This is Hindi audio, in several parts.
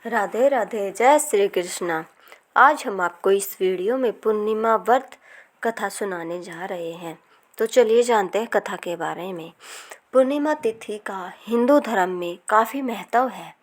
राधे राधे, जय श्री कृष्णा। आज हम आपको इस वीडियो में पूर्णिमा व्रत कथा सुनाने जा रहे हैं। तो चलिए जानते हैं कथा के बारे में। पूर्णिमा तिथि का हिंदू धर्म में काफ़ी महत्व है,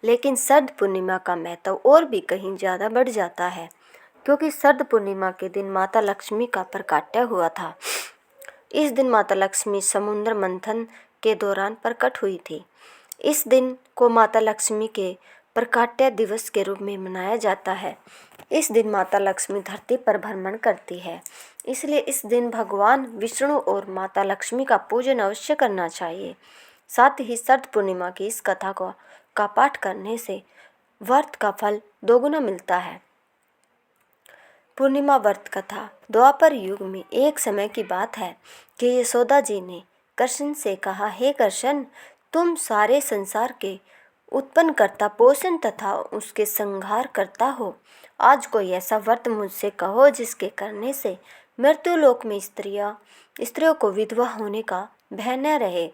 लेकिन शरद पूर्णिमा का महत्व और भी कहीं ज़्यादा बढ़ जाता है, क्योंकि शरद पूर्णिमा के दिन माता लक्ष्मी का प्राकट्य हुआ था। इस दिन माता लक्ष्मी समुद्र मंथन के दौरान प्रकट हुई थी। इस दिन को माता लक्ष्मी के प्राकट्य दिवस के रूप में मनाया जाता है। इस दिन माता लक्ष्मी धरती पर भ्रमण करती है, इसलिए इस दिन भगवान विष्णु और माता लक्ष्मी का पूजन अवश्य करना चाहिए। साथ ही शरद पूर्णिमा की इस कथा का पाठ करने से व्रत का फल दोगुना मिलता है। पूर्णिमा व्रत कथा। द्वापर युग में एक समय की बात है कि यशोदा जी ने कृष्ण से कहा, हे कृष्ण, तुम सारे संसार के उत्पन्न करता, पोषण तथा उसके संहार करता हो। आज कोई ऐसा व्रत मुझसे कहो जिसके करने से मृत्युलोक में स्त्रियों को विधवा होने का भय न रहे,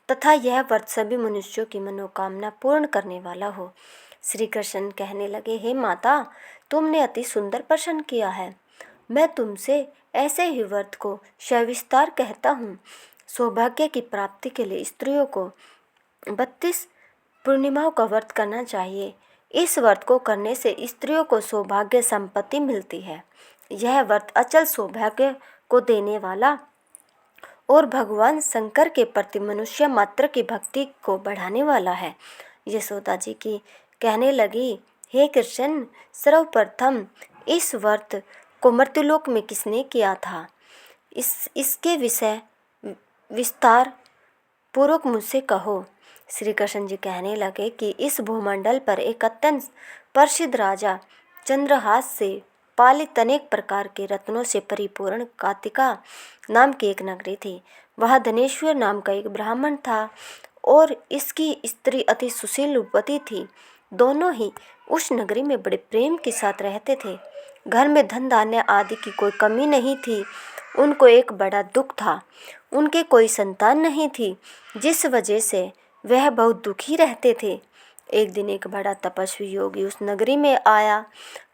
तथा यह व्रत सभी मनुष्यों की मनोकामना पूर्ण करने वाला हो। श्री कृष्ण कहने लगे, हे माता, तुमने अति सुंदर प्रश्न किया है। मैं तुमसे ऐसे ही व्रत को सविस्तार कहता हूँ। सौभाग्य की प्राप्ति के लिए स्त्रियों को 32 पूर्णिमाओं का व्रत करना चाहिए। इस व्रत को करने से स्त्रियों को सौभाग्य संपत्ति मिलती है। यह व्रत अचल सौभाग्य को देने वाला और भगवान शंकर के प्रति मनुष्य मात्र की भक्ति को बढ़ाने वाला है। यशोदा जी की कहने लगी, हे कृष्ण, सर्वप्रथम इस व्रत को मर्त्यलोक में किसने किया था? इसके विषय विस्तार पूर्वक मुझसे कहो। श्री कृष्ण जी कहने लगे कि इस भूमंडल पर एक अत्यंत प्रसिद्ध राजा चंद्रहास से पालित अनेक प्रकार के रत्नों से परिपूर्ण कातिका नाम की एक नगरी थी। वहाँ धनेश्वर नाम का एक ब्राह्मण था और इसकी स्त्री अति सुशील रूपवती थी। दोनों ही उस नगरी में बड़े प्रेम के साथ रहते थे। घर में धन धान्य आदि की कोई कमी नहीं थी। उनको एक बड़ा दुख था, उनके कोई संतान नहीं थी, जिस वजह से वह बहुत दुखी रहते थे। एक दिन एक बड़ा तपस्वी योगी उस नगरी में आया।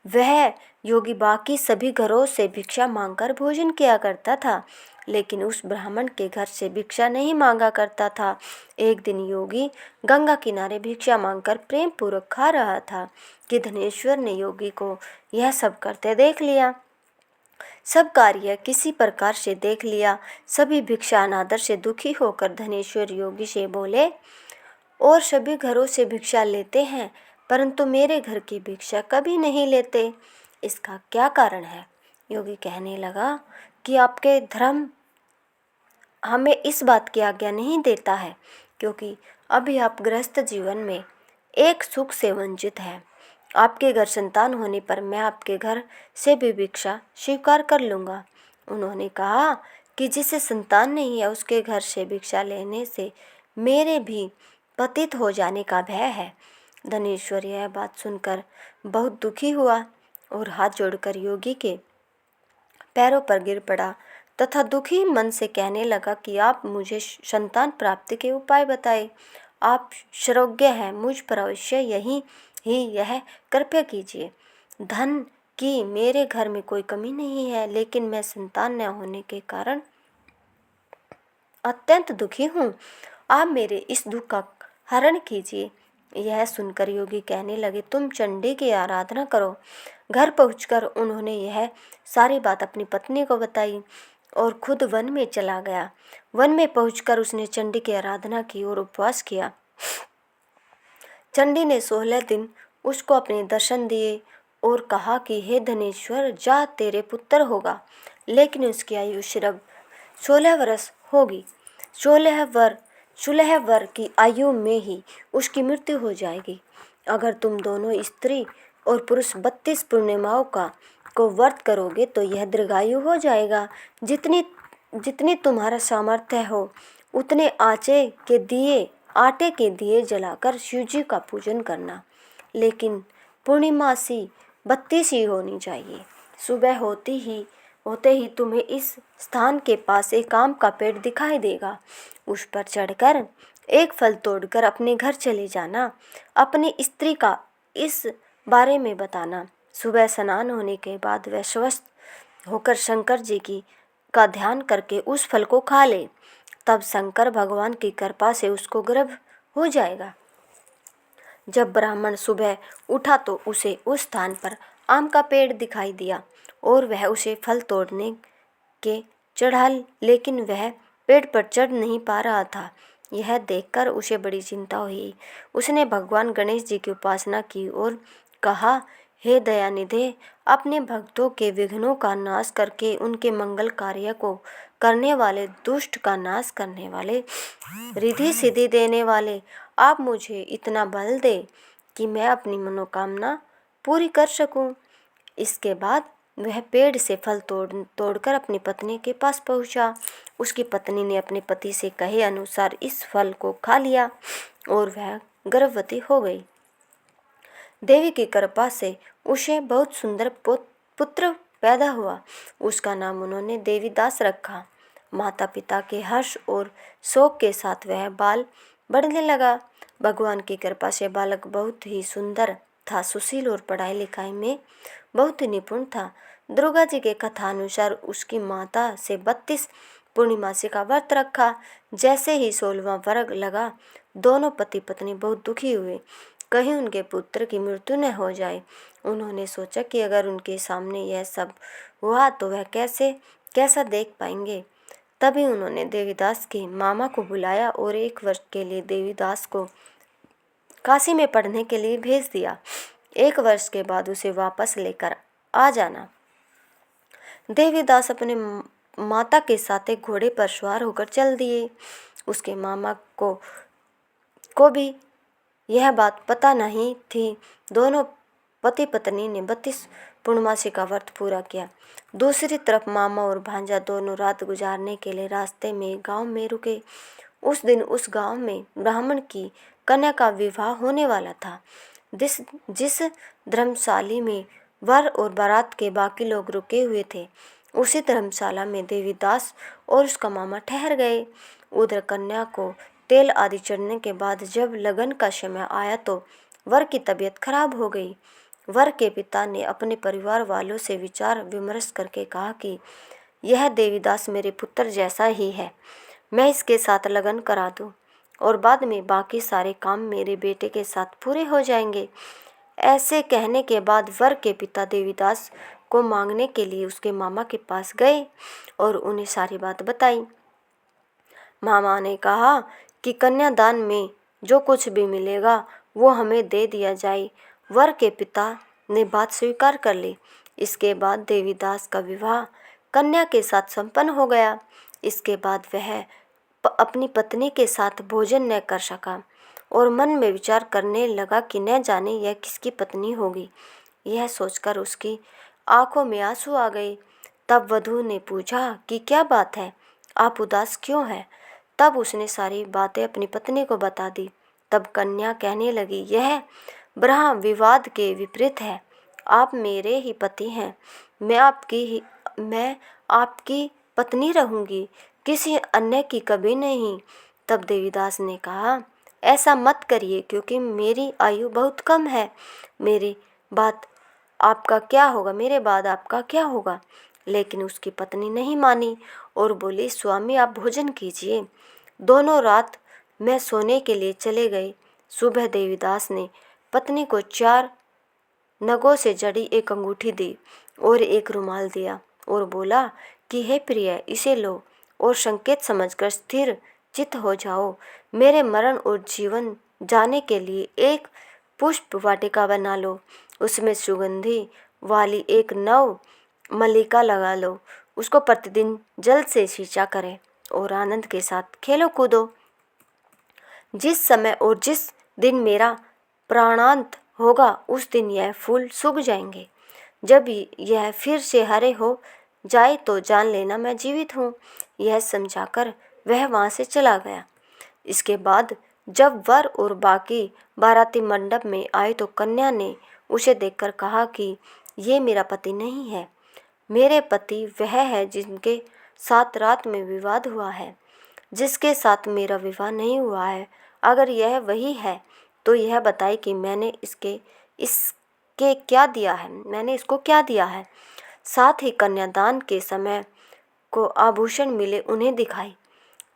वह योगी बाकी सभी घरों से भिक्षा मांगकर भोजन किया करता था, लेकिन उस ब्राह्मण के घर से भिक्षा नहीं मांगा करता था। एक दिन योगी गंगा किनारे भिक्षा मांगकर प्रेम पूर्वक खा रहा था कि धनेश्वर ने योगी को यह सब करते देख लिया। सब कार्य किसी प्रकार से देख लिया। सभी भिक्षा अनादर से दुखी होकर धनेश्वर योगी से बोले, और सभी घरों से भिक्षा लेते हैं, परंतु मेरे घर की भिक्षा कभी नहीं लेते। इसका क्या कारण है? योगी कहने लगा कि आपके धर्म हमें इस बात की आज्ञा नहीं देता है, क्योंकि अभी आप गृहस्थ जीवन में एक सुख से वंचित हैं। आपके घर संतान होने पर मैं आपके घर से भी भिक्षा स्वीकार कर लूँगा। उन्होंने कहा कि जिसे संतान नहीं है उसके घर से भिक्षा लेने से मेरे भी पतित हो जाने का भय है। धनेश्वर यह बात सुनकर बहुत दुखी हुआ और हाथ जोड़कर योगी के पैरों पर गिर पड़ा तथा दुखी मन से कहने लगा कि आप मुझे संतान प्राप्ति के उपाय बताएं। आप सर्वज्ञ हैं, मुझ पर अवश्य यह कृपया कीजिए। धन की मेरे घर में कोई कमी नहीं है, लेकिन मैं संतान न होने के कारण अत्यंत दुखी हूँ। आप मेरे इस दुख का हरण कीजिए। यह सुनकर योगी कहने लगे, तुम चंडी की आराधना करो। घर पहुंचकर उन्होंने यह सारी बात अपनी पत्नी को बताई और खुद वन में चला गया। वन में पहुंचकर उसने चंडी की आराधना की और उपवास किया। चंडी ने 16 दिन उसको अपने दर्शन दिए और कहा कि हे धनेश्वर, जा, तेरे पुत्र होगा, लेकिन उसकी आयु सिर्फ 16 वर्ष होगी। 16 वर्ष की आयु में ही उसकी मृत्यु हो जाएगी। अगर तुम दोनों स्त्री और पुरुष 32 पूर्णिमाओं को व्रत करोगे तो यह दीर्घायु हो जाएगा। जितनी तुम्हारा सामर्थ्य हो उतने आटे के दिए जलाकर शिव जी का पूजन करना, लेकिन पूर्णिमासी 32 ही होनी चाहिए। सुबह होते ही तुम्हें इस स्थान के पास एक आम का पेड़ दिखाई देगा। उस पर चढ़कर एक फल तोड़कर अपने घर चले जाना। अपनी स्त्री का इस बारे में बताना। सुबह स्नान होने के बाद वह स्वस्थ होकर शंकर जी की का ध्यान करके उस फल को खा ले, तब शंकर भगवान की कृपा से उसको गर्भ हो जाएगा। जब ब्राह्मण सुबह उठा तो उसे उस स्थान पर आम का पेड़ दिखाई दिया और वह उसे फल तोड़ने के चढ़ा, लेकिन वह पेड़ पर चढ़ नहीं पा रहा था। यह देखकर उसे बड़ी चिंता हुई। उसने भगवान गणेश जी की उपासना की और कहा, हे दयानिधे, अपने भक्तों के विघ्नों का नाश करके उनके मंगल कार्य को करने वाले, दुष्ट का नाश करने वाले, रिद्धि सिद्धि देने वाले, आप मुझे इतना बल दे कि मैं अपनी मनोकामना पूरी कर सकूं। इसके बाद वह पेड़ से फल तोड़कर अपनी पत्नी के पास पहुंचा। उसकी पत्नी ने अपने पति से कहे अनुसार इस फल को खा लिया और वह गर्भवती हो गई। देवी की कृपा से उसे बहुत सुंदर पुत्र पैदा हुआ। उसका नाम उन्होंने देवीदास रखा। माता पिता के हर्ष और शोक के साथ वह बाल बढ़ने लगा। भगवान की कृपा से बालक बहुत ही सुंदर था, सुशील और पढ़ाई लिखाई में बहुत ही निपुण था। दुर्गा जी के कथा अनुसार उसकी माता से 32 पूर्णिमासी का व्रत रखा। जैसे ही 16वां वर्ग लगा, दोनों पति पत्नी बहुत दुखी हुए, कहीं उनके पुत्र की मृत्यु न हो जाए। उन्होंने सोचा कि अगर उनके सामने यह सब हुआ तो वह कैसा देख पाएंगे। तभी उन्होंने देवीदास के मामा को बुलाया और 1 वर्ष के लिए देवीदास को काशी में पढ़ने के लिए भेज दिया। 1 वर्ष के बाद उसे वापस लेकर आ जाना। देवीदास अपने माता के साथ एक घोड़े पर सवार होकर चल दिए। उसके मामा को भी यह बात पता नहीं थी। दोनों पति पत्नी ने 32 पूर्णमासी का व्रत पूरा किया। दूसरी तरफ मामा और भांजा दोनों रात गुजारने के लिए रास्ते में गांव में रुके। उस दिन उस गांव में ब्राह्मण की कन्या का विवाह होने वाला था। जिस धर्मशाला में वर और बारात के बाकी लोग रुके हुए थे, उसी धर्मशाला में देवीदास और उसका मामा ठहर गए। उधर कन्या को तेल आदि चढ़ने के बाद जब लगन का समय आया तो वर की तबीयत खराब हो गई। वर के पिता ने अपने परिवार वालों से विचार विमर्श करके कहा कि यह देवीदास मेरे पुत्र जैसा ही है, मैं इसके साथ लगन करा दूं और बाद में बाकी सारे काम मेरे बेटे के साथ पूरे हो जाएंगे। ऐसे कहने के बाद वर के पिता देवीदास को मांगने के लिए उसके मामा के पास गए और उन्हें सारी बात बताई। मामा ने कहा कि कन्यादान में जो कुछ भी मिलेगा वो हमें दे दिया जाए। वर के पिता ने बात स्वीकार कर ली। इसके बाद देवीदास का विवाह कन्या के साथ संपन्न हो गया। इसके बाद वह अपनी पत्नी के साथ भोजन न कर सका और मन में विचार करने लगा कि न जाने यह किसकी पत्नी होगी। यह सोचकर उसकी आंखों में आंसू आ गए। तब वधू ने पूछा कि क्या बात है, आप उदास क्यों हैं? तब उसने सारी बातें अपनी पत्नी को बता दी। तब कन्या कहने लगी, यह ब्रह्म विवाद के विपरीत है। आप मेरे ही पति हैं, मैं आपकी पत्नी रहूंगी, किसी अन्य की कभी नहीं। तब देवीदास ने कहा, ऐसा मत करिए क्योंकि मेरी आयु बहुत कम है। मेरे बाद आपका क्या होगा? लेकिन उसकी पत्नी नहीं मानी और बोली, स्वामी आप भोजन कीजिए। दोनों रात में सोने के लिए चले गए। सुबह देवीदास ने पत्नी को 4 नगों से जड़ी एक अंगूठी दी और एक रुमाल दिया और बोला कि हे प्रिय, इसे लो और संकेत समझकर स्थिर चित्त हो जाओ। मेरे मरण और जीवन जाने के लिए एक पुष्प वाटिका बना लो, उसमें सुगंधि वाली एक नव मल्लिका लगा लो, उसको प्रतिदिन जल से सींचा करें और आनंद के साथ खेलो कूदो। जिस समय और जिस दिन मेरा प्राणांत होगा उस दिन यह फूल सूख जाएंगे। जब यह फिर से हरे हो जाए तो जान लेना मैं जीवित हूँ। यह समझाकर वह वहाँ से चला गया। इसके बाद जब वर और बाकी बाराती मंडप में आए तो कन्या ने उसे देखकर कहा कि ये मेरा पति नहीं है, मेरे पति वह है जिनके साथ रात में विवाद हुआ है, जिसके साथ मेरा विवाह नहीं हुआ है। अगर यह वही है तो यह बताए कि मैंने इसके क्या दिया है, मैंने इसको क्या दिया है। साथ ही कन्यादान के समय को आभूषण मिले उन्हें दिखाई।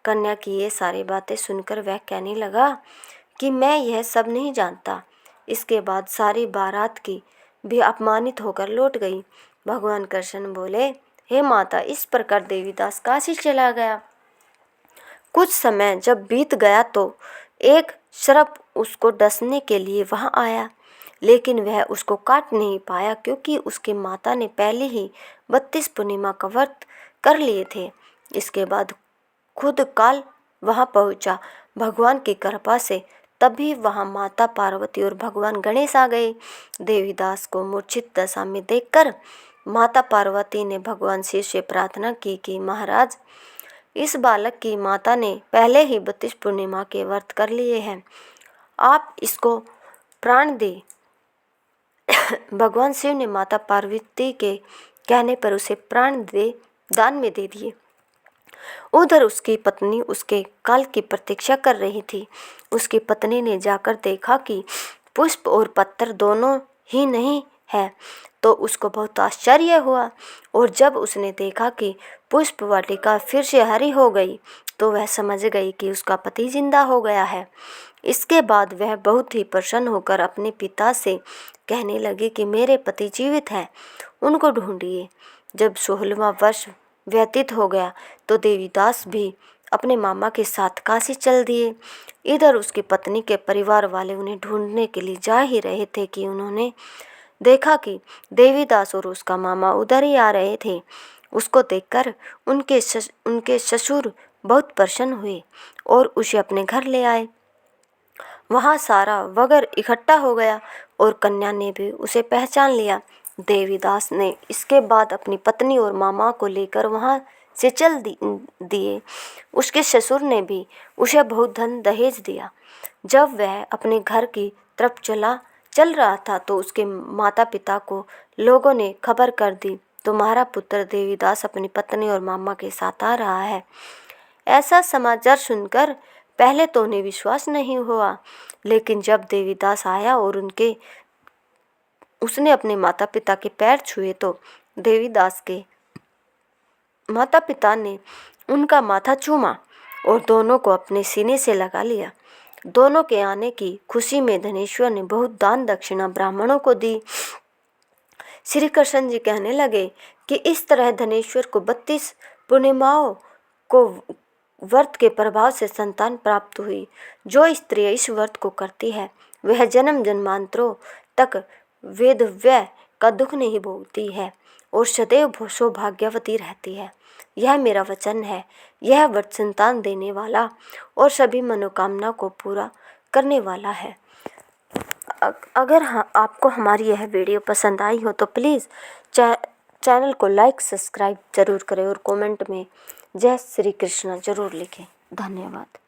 कन्या की ये सारी बातें सुनकर वह कहने लगा कि मैं यह सब नहीं जानता। इसके बाद सारी बारात की भी अपमानित होकर लौट गई। भगवान कृष्ण बोले, हे माता, इस प्रकार देवीदास काशी चला गया। कुछ समय जब बीत गया तो एक सर्प उसको डसने के लिए वहां आया, लेकिन वह उसको काट नहीं पाया क्योंकि उसकी माता ने पहले ही 32 पूर्णिमा का व्रत कर लिए थे। इसके बाद खुद काल वहां पहुंचा। भगवान की कृपा से तभी वहां माता पार्वती और भगवान गणेश आ गए। देवीदास को मूर्छित दशा में देखकर माता पार्वती ने भगवान शिव से प्रार्थना की कि महाराज, इस बालक की माता ने पहले ही 32 पूर्णिमा के व्रत कर लिए हैं, आप इसको प्राण दे। भगवान शिव ने माता पार्वती के कहने पर उसे प्राण दान में दे दिए। उधर उसकी पत्नी उसके काल की प्रतीक्षा कर रही थी। उसकी पत्नी ने जाकर देखा कि पुष्प और पत्थर दोनों ही नहीं है, तो उसको बहुत आश्चर्य हुआ। और जब उसने देखा कि पुष्प वाटिका फिर से हरी हो गई, तो वह समझ गई कि उसका पति जिंदा हो गया है। इसके बाद वह बहुत ही प्रसन्न होकर अपने पिता से कहने लगी कि मेरे पति जीवित हैं, उनको ढूंढिए। जब 16वां वर्ष व्यतीत हो गया तो देवीदास भी अपने मामा के साथ काशी चल दिए। इधर उसकी पत्नी के परिवार वाले उन्हें ढूंढने के लिए जा ही रहे थे कि उन्होंने देखा कि देवीदास और उसका मामा उधर ही आ रहे थे। उसको देखकर उनके ससुर बहुत प्रसन्न हुए और उसे अपने घर ले आए। वहाँ सारा वगर इकट्ठा हो गया और कन्या ने भी उसे पहचान लिया। देवीदास ने इसके बाद अपनी पत्नी और मामा को लेकर वहाँ से चल दिए। उसके ससुर ने भी उसे बहुत धन दहेज दिया। जब वह अपने घर की तरफ चल रहा था तो उसके माता पिता को लोगों ने खबर कर दी, तुम्हारा पुत्र देवीदास अपनी पत्नी और मामा के साथ आ रहा है। ऐसा समाचार सुनकर पहले तो उन्हें विश्वास नहीं हुआ, लेकिन जब देवीदास आया और उसने अपने माता पिता के पैर छुए तो देवीदास के माता पिता ने उनका माथा चूमा और दोनों को अपने सीने से लगा लिया। दोनों के आने की खुशी में धनेश्वर ने बहुत दान दक्षिणा ब्राह्मणों को दी। श्री कृष्ण जी कहने लगे कि इस तरह धनेश्वर को 32 पूर्णिमाओं को व्रत के प्रभाव से संतान प्राप्त हुई। जो स्त्री इस व्रत को करती है वह जन्म जन्मांतरों तक वेदव्यय का दुख नहीं भोगती है और सदैव सौभाग्यवती रहती है। यह मेरा वचन है। यह व्रत संतान देने वाला और सभी मनोकामना को पूरा करने वाला है। अगर आपको हमारी यह वीडियो पसंद आई हो तो प्लीज़ चैनल को लाइक सब्सक्राइब जरूर करें और कमेंट में जय श्री कृष्ण जरूर लिखें। धन्यवाद।